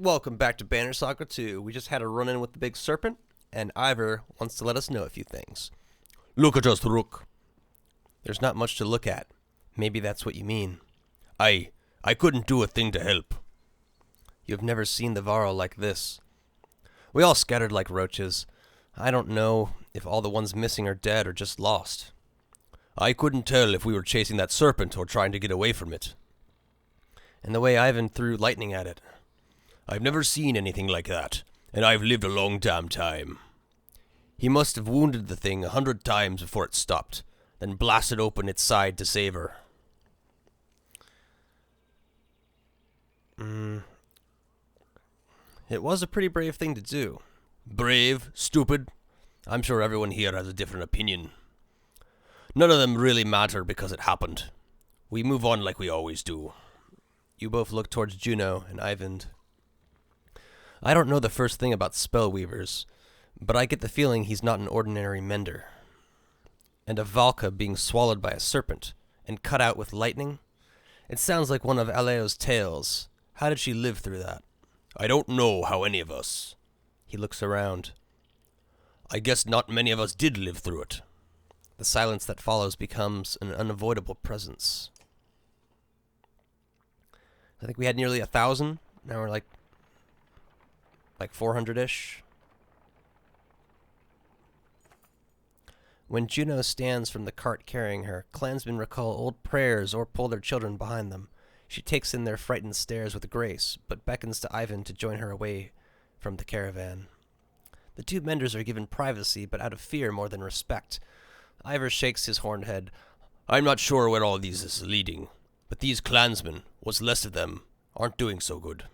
Welcome back to Banner Saga 2. We just had a run-in with the big serpent, and Ivor wants to let us know a few things. Look at us, Rook. There's not much to look at. Maybe that's what you mean. I couldn't do a thing to help. You've never seen the Varl like this. We all scattered like roaches. I don't know if all the ones missing are dead or just lost. I couldn't tell if we were chasing that serpent or trying to get away from it. And the way Ivan threw lightning at it. I've never seen anything like that, and I've lived a long damn time. He must have wounded the thing 100 times before it stopped, then blasted open its side to save her. It was a pretty brave thing to do. Brave? Stupid? I'm sure everyone here has a different opinion. None of them really matter because it happened. We move on like we always do. You both look towards Juno and Ivan. I don't know the first thing about spellweavers, but I get the feeling he's not an ordinary mender. And a Valka being swallowed by a serpent and cut out with lightning? It sounds like one of Aleo's tales. How did she live through that? I don't know how any of us. He looks around. I guess not many of us did live through it. The silence that follows becomes an unavoidable presence. I think we had nearly 1,000. Now we're like 400-ish. When Juno stands from the cart carrying her, clansmen recall old prayers or pull their children behind them. She takes in their frightened stares with grace, but beckons to Ivan to join her away from the caravan. The two menders are given privacy, but out of fear more than respect. Ivor shakes his horned head. I'm not sure where all these is leading, but these clansmen, what's less of them, aren't doing so good.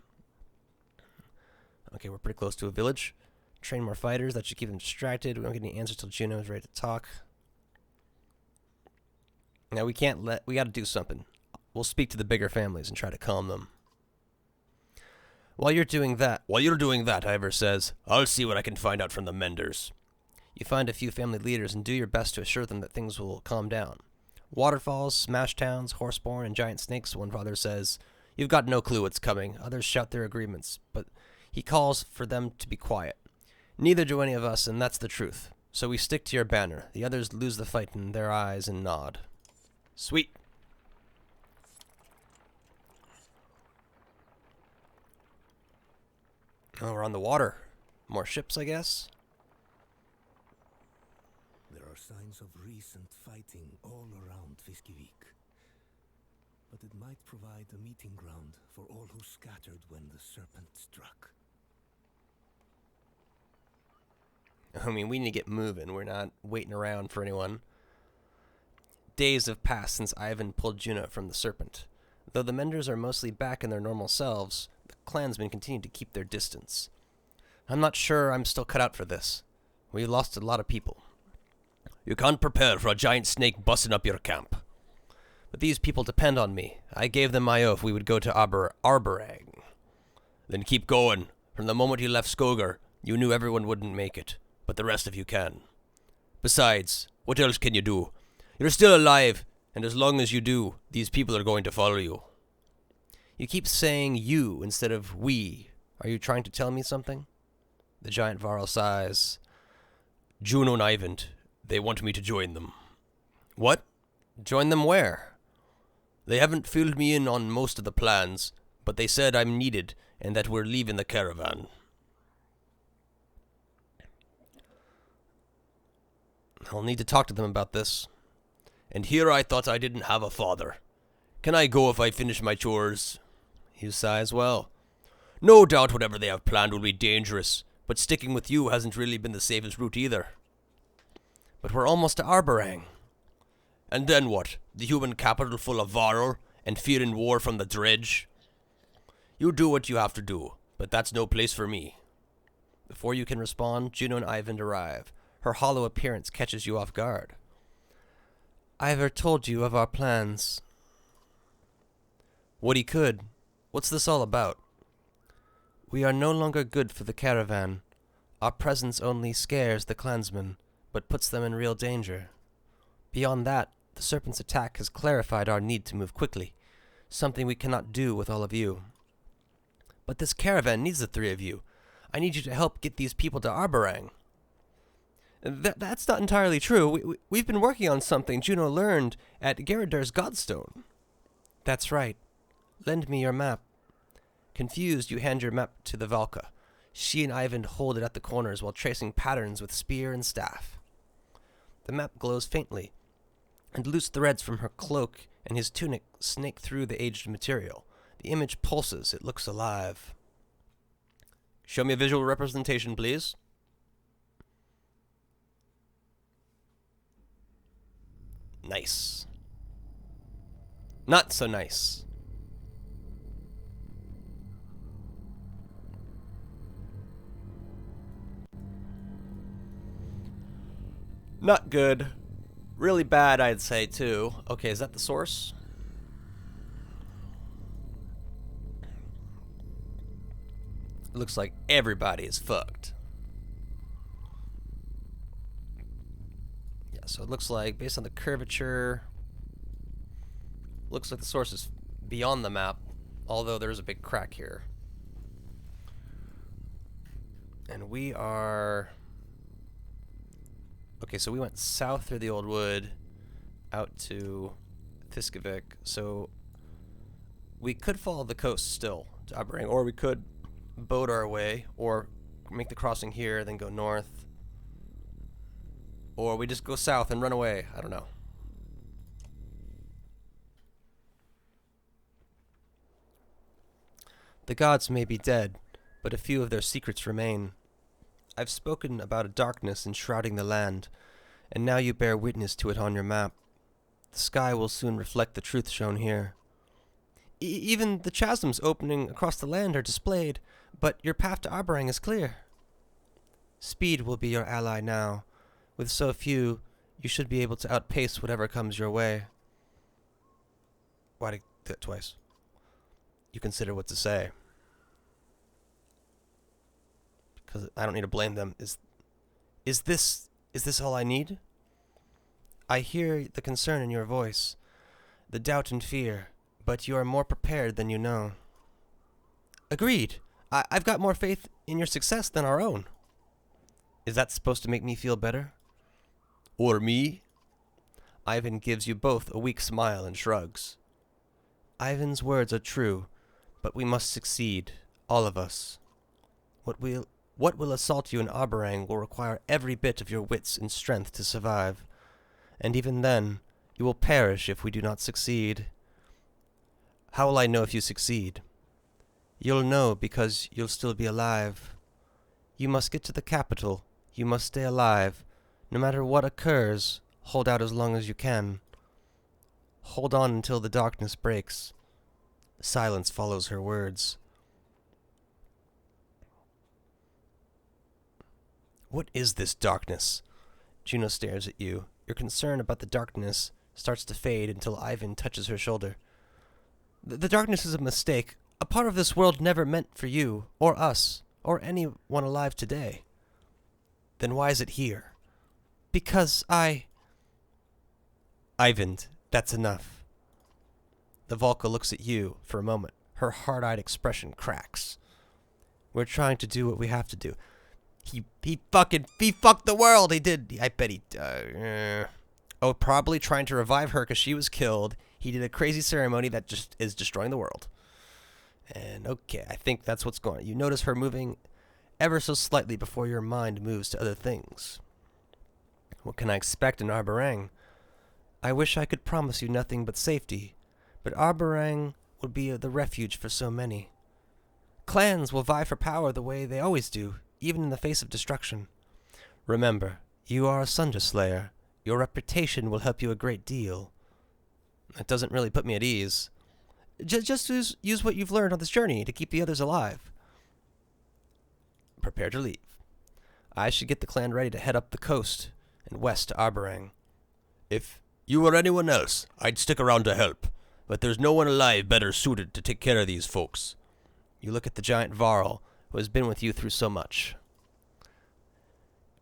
Okay, we're pretty close to a village. Train more fighters. That should keep them distracted. We don't get any answers till Juno is ready to talk. Now we got to do something. We'll speak to the bigger families and try to calm them. While you're doing that, Ivor says, I'll see what I can find out from the menders. You find a few family leaders and do your best to assure them that things will calm down. Waterfalls, smash towns, horseborn, and giant snakes, one father says. You've got no clue what's coming. Others shout their agreements, but he calls for them to be quiet. Neither do any of us, and that's the truth. So we stick to your banner. The others lose the fight in their eyes and nod. Sweet. Oh, we're on the water. More ships, I guess? There are signs of recent fighting all around Fiskivik. But it might provide a meeting ground for all who scattered when the serpent struck. I mean, we need to get moving. We're not waiting around for anyone. Days have passed since Ivan pulled Juno from the serpent. Though the menders are mostly back in their normal selves, the clansmen continue to keep their distance. I'm not sure I'm still cut out for this. We've lost a lot of people. You can't prepare for a giant snake busting up your camp. But these people depend on me. I gave them my oath we would go to Arborag. Then keep going. From the moment you left Skogar, you knew everyone wouldn't make it, but the rest of you can. Besides, what else can you do? You're still alive, and as long as you do, these people are going to follow you. You keep saying you instead of we. Are you trying to tell me something? The giant Varl sighs. Juno and Ivan, they want me to join them. What? Join them where? They haven't filled me in on most of the plans, but they said I'm needed and that we're leaving the caravan. I'll need to talk to them about this. And here I thought I didn't have a father. Can I go if I finish my chores? You sigh as well. No doubt whatever they have planned will be dangerous, but sticking with you hasn't really been the safest route either. But we're almost to Arborang. And then what? The human capital full of Varl and fearing war from the dredge? You do what you have to do, but that's no place for me. Before you can respond, Juno and Ivan arrive. Her hollow appearance catches you off guard. Ivor told you of our plans. What he could. What's this all about? We are no longer good for the caravan. Our presence only scares the clansmen, but puts them in real danger. Beyond that, the serpent's attack has clarified our need to move quickly, something we cannot do with all of you. But this caravan needs the three of you. I need you to help get these people to Arborang. That's not entirely true. We've been working on something Juno learned at Garadar's Godstone. That's right. Lend me your map. Confused, you hand your map to the Valka. She and Ivan hold it at the corners while tracing patterns with spear and staff. The map glows faintly, and loose threads from her cloak and his tunic snake through the aged material. The image pulses. It looks alive. Show me a visual representation, please. Nice. Not so nice. Not good. Really bad, I'd say, too. Okay, is that the source? Looks like everybody is fucked. Yeah, so it looks like, based on the curvature, looks like the source is beyond the map, although there's a big crack here. And we are... Okay, so we went south through the Old Wood, out to Fiskevik, so we could follow the coast still to Aberang, or we could boat our way, or make the crossing here, then go north, or we just go south and run away. I don't know. The gods may be dead, but a few of their secrets remain. I've spoken about a darkness enshrouding the land, and now you bear witness to it on your map. The sky will soon reflect the truth shown here. Even the chasms opening across the land are displayed, but your path to Arborang is clear. Speed will be your ally now. With so few, you should be able to outpace whatever comes your way. Why'd I do it twice? You consider what to say. Because I don't need to blame them. Is this all I need? I hear the concern in your voice, the doubt and fear, but you are more prepared than you know. Agreed. I've got more faith in your success than our own. Is that supposed to make me feel better? Or me? Ivan gives you both a weak smile and shrugs. Ivan's words are true, but we must succeed, all of us. What will assault you in Arborang will require every bit of your wits and strength to survive, and even then, you will perish if we do not succeed. How will I know if you succeed? You'll know because you'll still be alive. You must get to the capital. You must stay alive. No matter what occurs, hold out as long as you can. Hold on until the darkness breaks. Silence follows her words. What is this darkness? Juno stares at you. Your concern about the darkness starts to fade until Ivan touches her shoulder. The darkness is a mistake. A part of this world never meant for you, or us, or anyone alive today. Then why is it here? Because Ivan, that's enough. The Valka looks at you for a moment. Her hard-eyed expression cracks. We're trying to do what we have to do. He fucked the world. He did. I bet he. Oh, probably trying to revive her because she was killed. He did a crazy ceremony that just is destroying the world. And okay, I think that's what's going on. You notice her moving ever so slightly before your mind moves to other things. What can I expect in Arborang? I wish I could promise you nothing but safety, but Arborang would be the refuge for so many. Clans will vie for power the way they always do, even in the face of destruction. Remember, you are a Sunder Slayer. Your reputation will help you a great deal. That doesn't really put me at ease. Just use what you've learned on this journey to keep the others alive. Prepare to leave. I should get the clan ready to head up the coast and west to Arborang. If you were anyone else, I'd stick around to help, but there's no one alive better suited to take care of these folks. You look at the giant Varl, who has been with you through so much.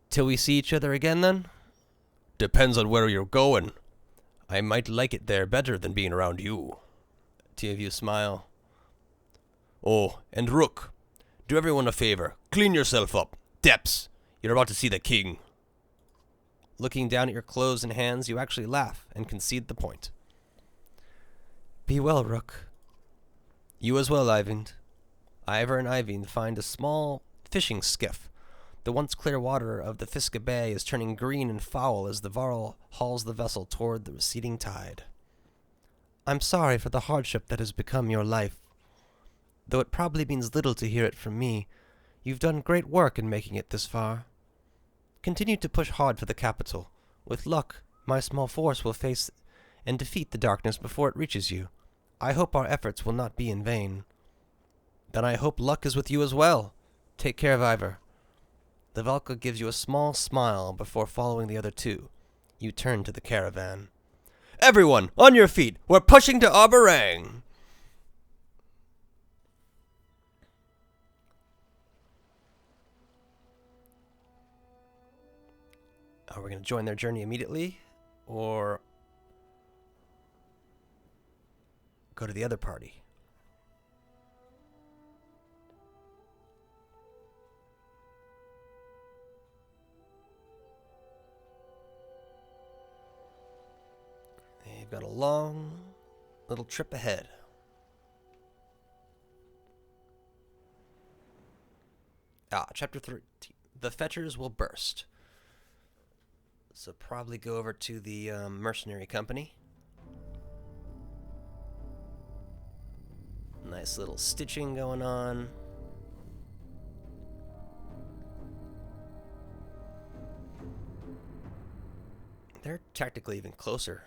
Till we see each other again, then? Depends on where you're going. I might like it there better than being around you. Two of you smile. Oh, and Rook, do everyone a favor. Clean yourself up. Depths, you're about to see the king. Looking down at your clothes and hands, you actually laugh and concede the point. Be well, Rook. You as well, Eyvind. Ivar and Eyvind find a small fishing skiff. The once clear water of the Fiske Bay is turning green and foul as the Varl hauls the vessel toward the receding tide. I'm sorry for the hardship that has become your life. Though it probably means little to hear it from me, you've done great work in making it this far. Continue to push hard for the capital. With luck, my small force will face and defeat the darkness before it reaches you. I hope our efforts will not be in vain. Then I hope luck is with you as well. Take care of Ivar. The Valka gives you a small smile before following the other two. You turn to the caravan. Everyone, on your feet. We're pushing to Aberang. Are we going to join their journey immediately? Or go to the other party? They've got a long little trip ahead. Chapter 13. The fetters will burst. So probably go over to the mercenary company. Nice little stitching going on. They're technically even closer.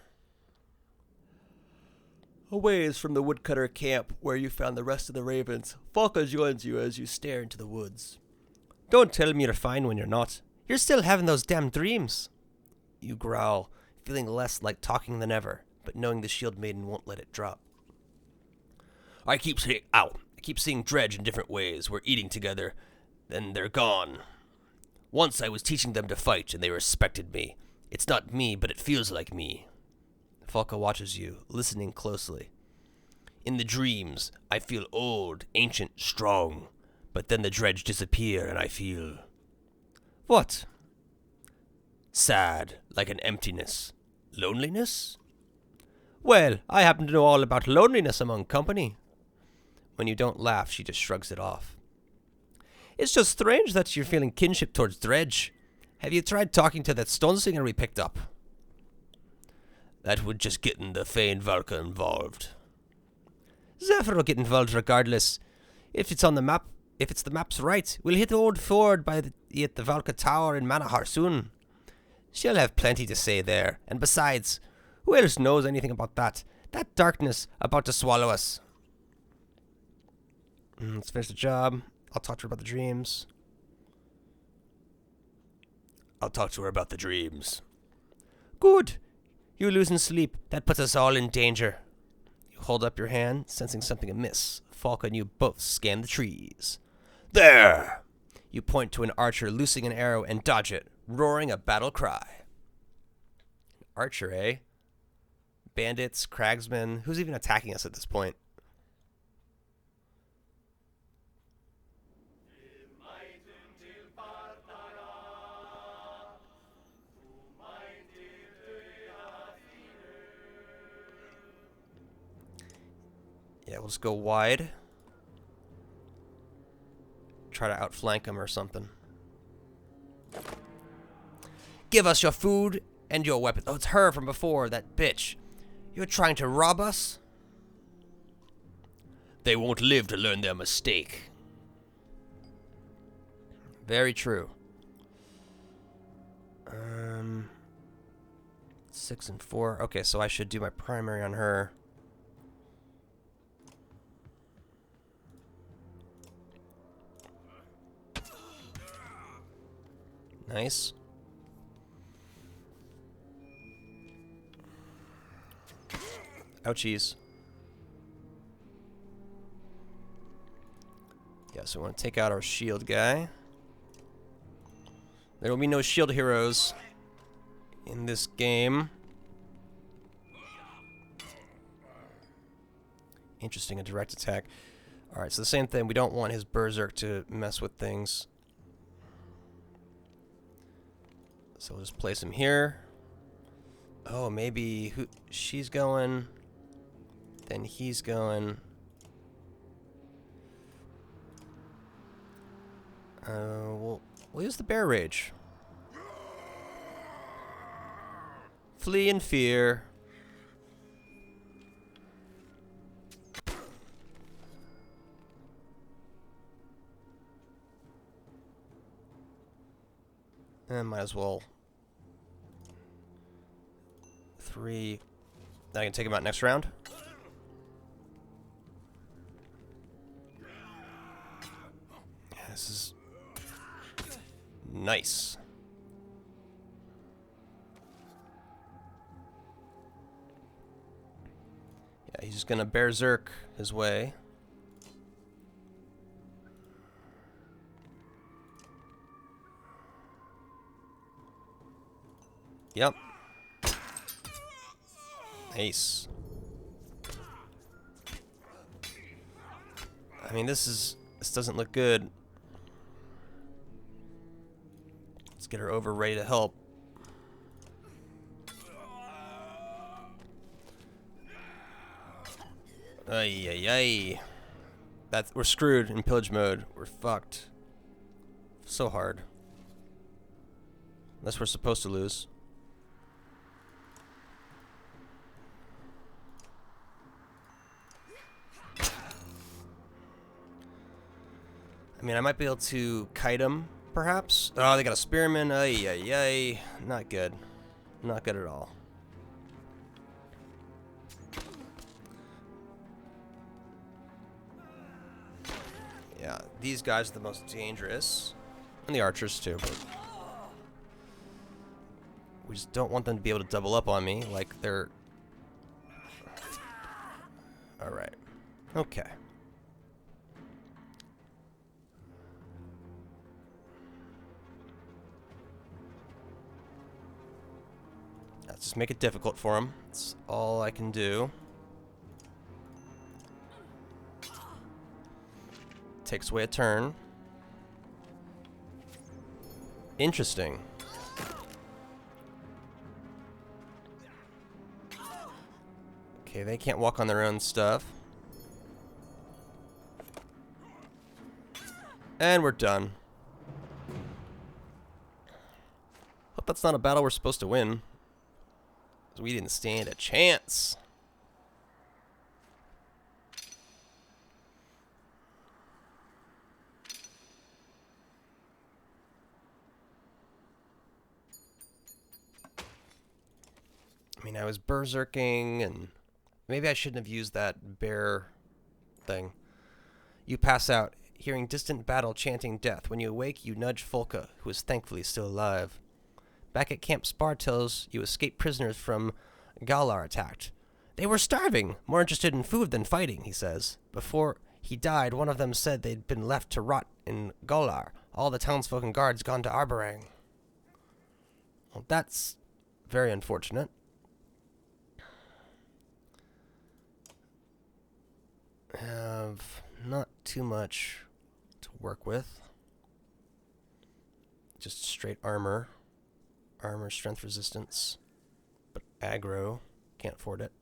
A ways from the woodcutter camp where you found the rest of the ravens, Falca joins you as you stare into the woods. Don't tell me you're fine when you're not. You're still having those damn dreams. You growl, feeling less like talking than ever, but knowing the shield maiden won't let it drop. I keep seeing Dredge in different ways. We're eating together, then they're gone. Once I was teaching them to fight, and they respected me. It's not me, but it feels like me. Falca watches you, listening closely. In the dreams, I feel old, ancient, strong. But then the Dredge disappear, and I feel... What? Sad, like an emptiness. Loneliness? Well, I happen to know all about loneliness among company. When you don't laugh, she just shrugs it off. It's just strange that you're feeling kinship towards Dredge. Have you tried talking to that stone singer we picked up? That would just get the Fane Valka involved. Zephyr will get involved regardless. If it's on the map, if it's the map's right, we'll hit the old ford by the Valka Tower in Manahar soon. She'll have plenty to say there, and besides, who else knows anything about that? That darkness about to swallow us. Let's finish the job. I'll talk to her about the dreams. I'll talk to her about the dreams. Good. You losing sleep. That puts us all in danger. You hold up your hand, sensing something amiss. Falca and you both scan the trees. There! You point to an archer loosing an arrow and dodge it, roaring a battle cry. Archer, eh? Bandits, cragsmen. Who's even attacking us at this point? Yeah, we'll just go wide. Try to outflank them or something. Give us your food and your weapons. Oh, it's her from before, that bitch. You're trying to rob us? They won't live to learn their mistake. Very true. 6 and 4. Okay, so I should do my primary on her. Nice. Ouchies. Yeah, so we want to take out our shield guy. There will be no shield heroes in this game. Interesting, a direct attack. Alright, so the same thing. We don't want his berserk to mess with things. So we'll just place him here. Oh, maybe she's going. Then he's going. We'll use the bear rage. Flee in fear. And might as well. 3. I can take him out next round. Yeah, this is nice. Yeah, he's just gonna berserk his way. Yep. Ace. I mean, this doesn't look good. Let's get her over, ready to help. Ay, ay, ay. We're screwed in pillage mode. We're fucked. So hard. Unless we're supposed to lose. I mean, I might be able to kite him, perhaps. Oh, they got a spearman. Ay, ay, ay. Not good. Not good at all. Yeah, these guys are the most dangerous. And the archers, too. But we just don't want them to be able to double up on me like they're... Alright. Okay. Let's just make it difficult for him. That's all I can do. Takes away a turn. Interesting. Okay, they can't walk on their own stuff. And we're done. Hope that's not a battle we're supposed to win. We didn't stand a chance. I mean, I was berserking, and maybe I shouldn't have used that bear thing. You pass out, hearing distant battle chanting death. When you awake, you nudge Folka, who is thankfully still alive. Back at Camp Spar tells you escaped prisoners from Galar attacked. They were starving, more interested in food than fighting, he says. Before he died, one of them said they'd been left to rot in Galar. All the townsfolk and guards gone to Arborang. Well, that's very unfortunate. Have not too much to work with. Just straight armor. Armor, strength, resistance. But aggro. Can't afford it.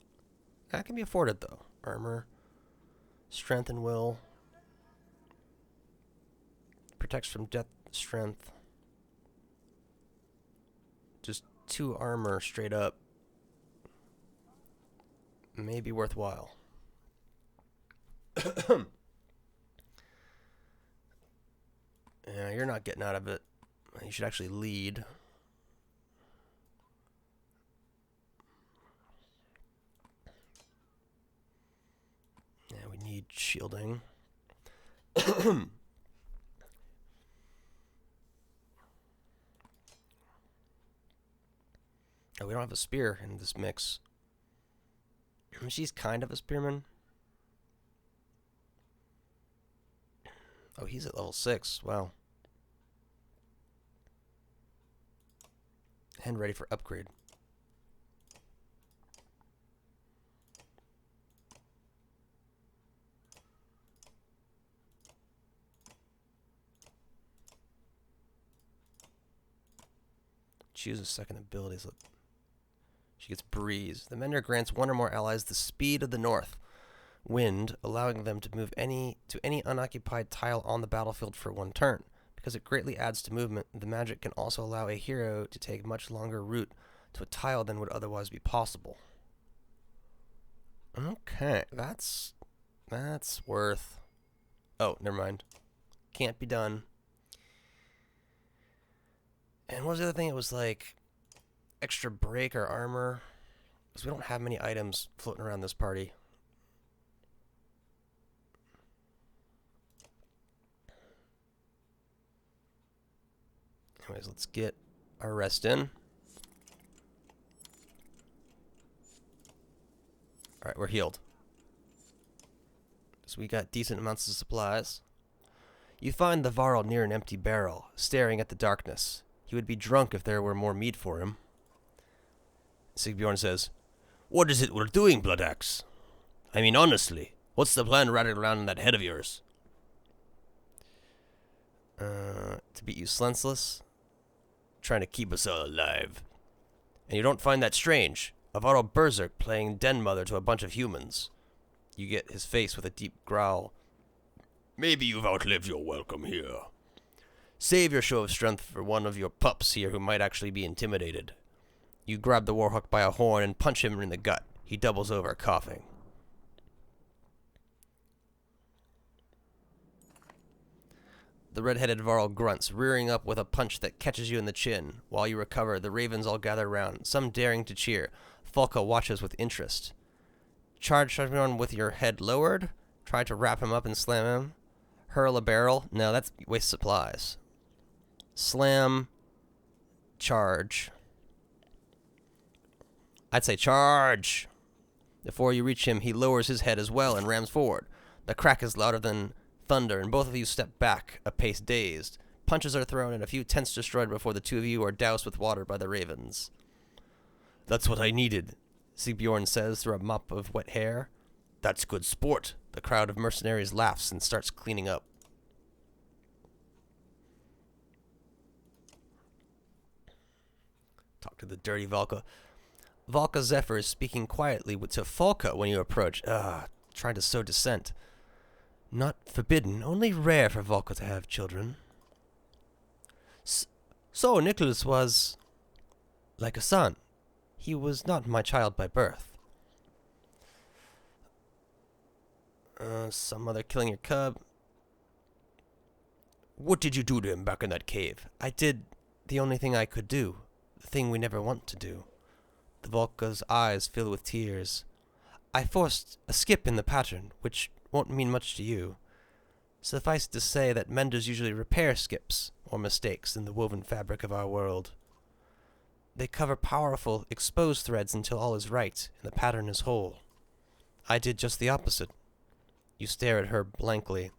That can be afforded, though. Armor. Strength and will. Protects from death, strength. Just 2 armor straight up. May be worthwhile. Yeah, you're not getting out of it. You should actually lead. Yeah, we need shielding. Oh, we don't have a spear in this mix. She's kind of a spearman. Oh, he's at level 6. Wow. And ready for upgrade. Choose a second abilities. Look. She gets breeze. The mender grants one or more allies the speed of the north wind, allowing them to move to any unoccupied tile on the battlefield for one turn. Because it greatly adds to movement, the magic can also allow a hero to take much longer route to a tile than would otherwise be possible. Okay, that's worth... Oh, never mind. Can't be done. And what was the other thing? It was like extra break or armor. Because we don't have many items floating around this party. Anyways, let's get our rest in. Alright, we're healed. So we got decent amounts of supplies. You find the Varl near an empty barrel, staring at the darkness. He would be drunk if there were more meat for him. Sigbjorn says, What is it we're doing, Bloodaxe? I mean, honestly, what's the plan rattling around in that head of yours? To beat you senseless. Trying to keep us all alive. And you don't find that strange. A Varl berserk playing den mother to a bunch of humans. You get his face with a deep growl. Maybe you've outlived your welcome here. Save your show of strength for one of your pups here who might actually be intimidated. You grab the warhawk by a horn and punch him in the gut. He doubles over, coughing. The red-headed Varl grunts, rearing up with a punch that catches you in the chin. While you recover, the ravens all gather round, some daring to cheer. Falca watches with interest. Charge everyone with your head lowered. Try to wrap him up and slam him. Hurl a barrel. No, that's waste supplies. Slam. Charge. I'd say charge. Before you reach him, he lowers his head as well and rams forward. The crack is louder than thunder, and both of you step back, a pace dazed. Punches are thrown and a few tents destroyed before the two of you are doused with water by the ravens. That's what I needed, Sigbjorn says through a mop of wet hair. That's good sport. The crowd of mercenaries laughs and starts cleaning up. Talk to the dirty Valka. Valka Zephyr is speaking quietly to Falca when you approach. Trying to sow dissent. Not forbidden, only rare for Valka to have children. So Nicholas was like a son. He was not my child by birth. Some mother killing your cub. What did you do to him back in that cave? I did the only thing I could do. The thing we never want to do. The Volka's eyes fill with tears. I forced a skip in the pattern, which won't mean much to you. Suffice to say that menders usually repair skips or mistakes in the woven fabric of our world. They cover powerful, exposed threads until all is right and the pattern is whole. I did just the opposite. You stare at her blankly.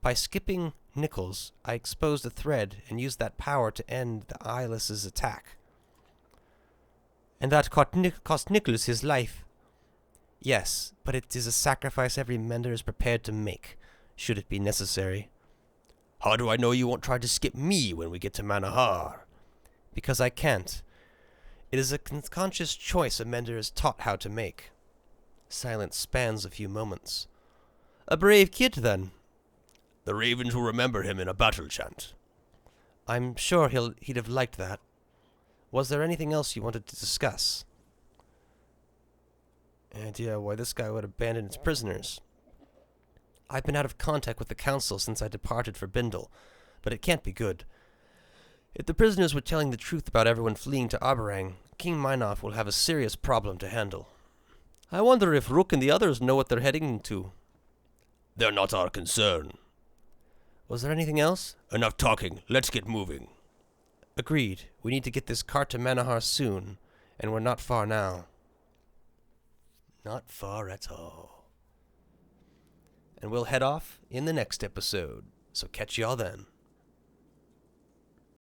By skipping Nichols, I exposed a thread and used that power to end the eyeless's attack. And that cost Nicholas his life. Yes, but it is a sacrifice every mender is prepared to make, should it be necessary. How do I know you won't try to skip me when we get to Manahar? Because I can't. It is a conscious choice a mender is taught how to make. Silence spans a few moments. A brave kid, then. The ravens will remember him in a battle chant. I'm sure he'd have liked that. Was there anything else you wanted to discuss? Any idea why this guy would abandon his prisoners? I've been out of contact with the council since I departed for Bindle, but it can't be good. If the prisoners were telling the truth about everyone fleeing to Aberang, King Mynaf will have a serious problem to handle. I wonder if Rook and the others know what they're heading to. They're not our concern. Was there anything else? Enough talking. Let's get moving. Agreed. We need to get this cart to Manahar soon, and we're not far now. Not far at all. And we'll head off in the next episode, so catch y'all then.